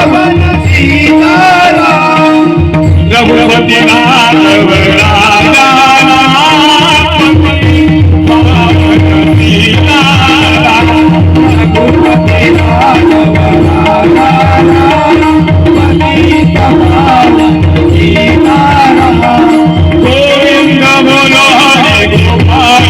वृंदावन सीताराम रघुपति राघव राजा रघुपति राघव राजा गोविंद बोलो हरे गोपाल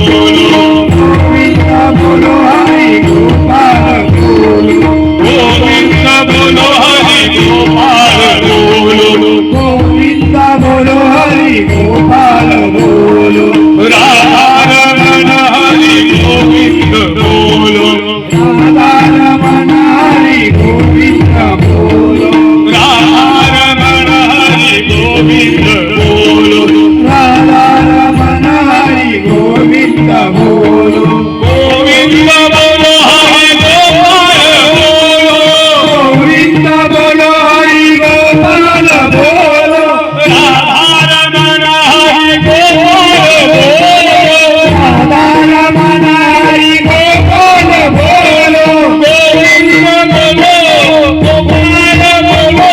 बोलो गोविंद बोलो हरे गोपाल बोलो गोविंद बोलो हरे गोपाल बोलो गोविंद बोलो हरे गोपाल बोलो राधा रमण हरे गोविंद बोलो राधा रमण हरे गोविंद बोलो राधा रमण हरे गोविंद बोलो राधा रमण हरे गोविंद बोलो गोविंद बोलो हरे गोपाल बोलो गोविंद बोलो हरे गोपाल बोलो राधा रमण हरे गोपाल बोलो राधा रमण हरे गोपाल बोलो गोविंद बोलो गोपाल बोलो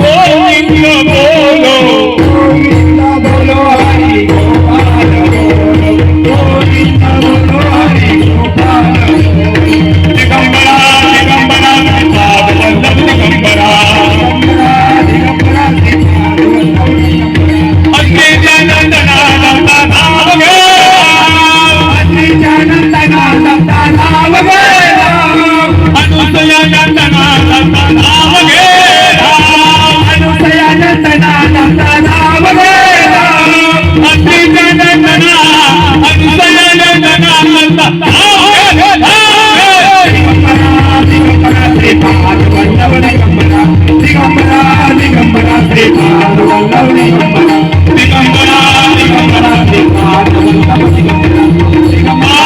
गोविंद बोलो गोविंद बोलो हरे गोपाल बोलो गोविंद बोलो हरे गोपाल दिगंबरा दिगंबरा श्रीपाद वल्लभ दिगंबरा दिगंबरा श्रीपाद वल्लभ अति जानंदना दत्ता नाम गे अति जानंदना दत्ता नाम गे अनुसया नंदना दत्ता नाम गे अनुसया नंदना दत्ता नाम गे अति जानंदना अनुसया नंदना दत्ता नाम गे दिगंबरा श्रीपाद वल्लभ दिगंबरा दिगंबरा दिगंबरा श्रीपाद वल्लभ दिगंबरा दिगंबरा दिगंबरा श्रीपाद वल्लभ दिगंबरा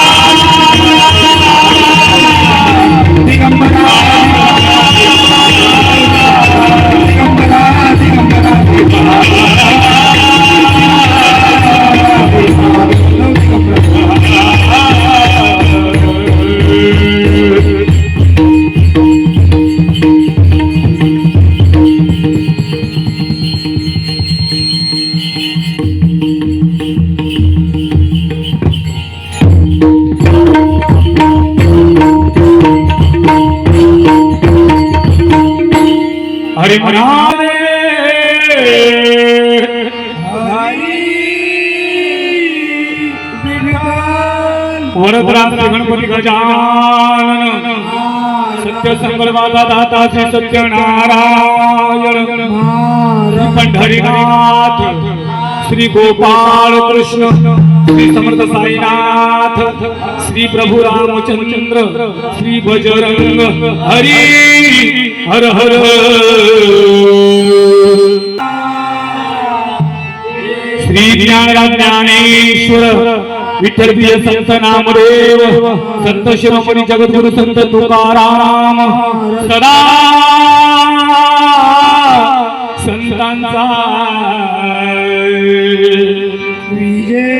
दिगंबरा दिगंबरा दिगंबरा हरि वरदराज गणपती गजानन सत्य संकल्पाचा दाता श्री सत्यनारायण पंढरीनाथ श्री गोपाळ कृष्ण श्री समर्थ साईनाथ श्री प्रभु रामचंद्र श्री बजरंग हरी हर हर श्री ज्ञानेश्वर विठ्ठल प्रिय संत नामदेव संत शिरोमणी जगद्गुरु संत तुकाराम सदा संतांचा विजय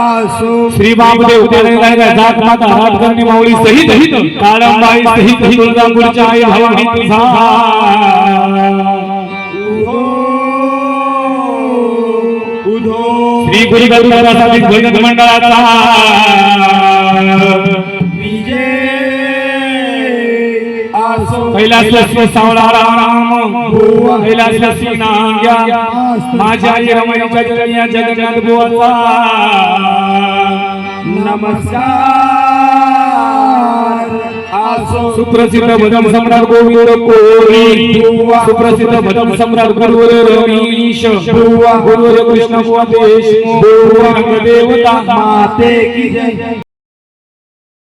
आसो श्री वामदेव उद्यानालय जात माता राजकन्या माऊली सहित काळंबाई सहित तुळजापूरच्या आई भवानी तुझा श्री गुरु गरुडासादी भजन मंडळाचा विजय आसो कैलासवासी सावळा राम कैलासवासी नांग्या माझ्या आई रमणीच्या जगण्या जगन्नाथ बुवाचा नमस्कार आसो सुप्रसिद्ध भजन सम्राट गोविंद कोरी सुप्रसिद्ध भजन सम्राट गुरुवर रमेश गुरुवर कृष्ण बुवा देशमुख देवता माते की जय।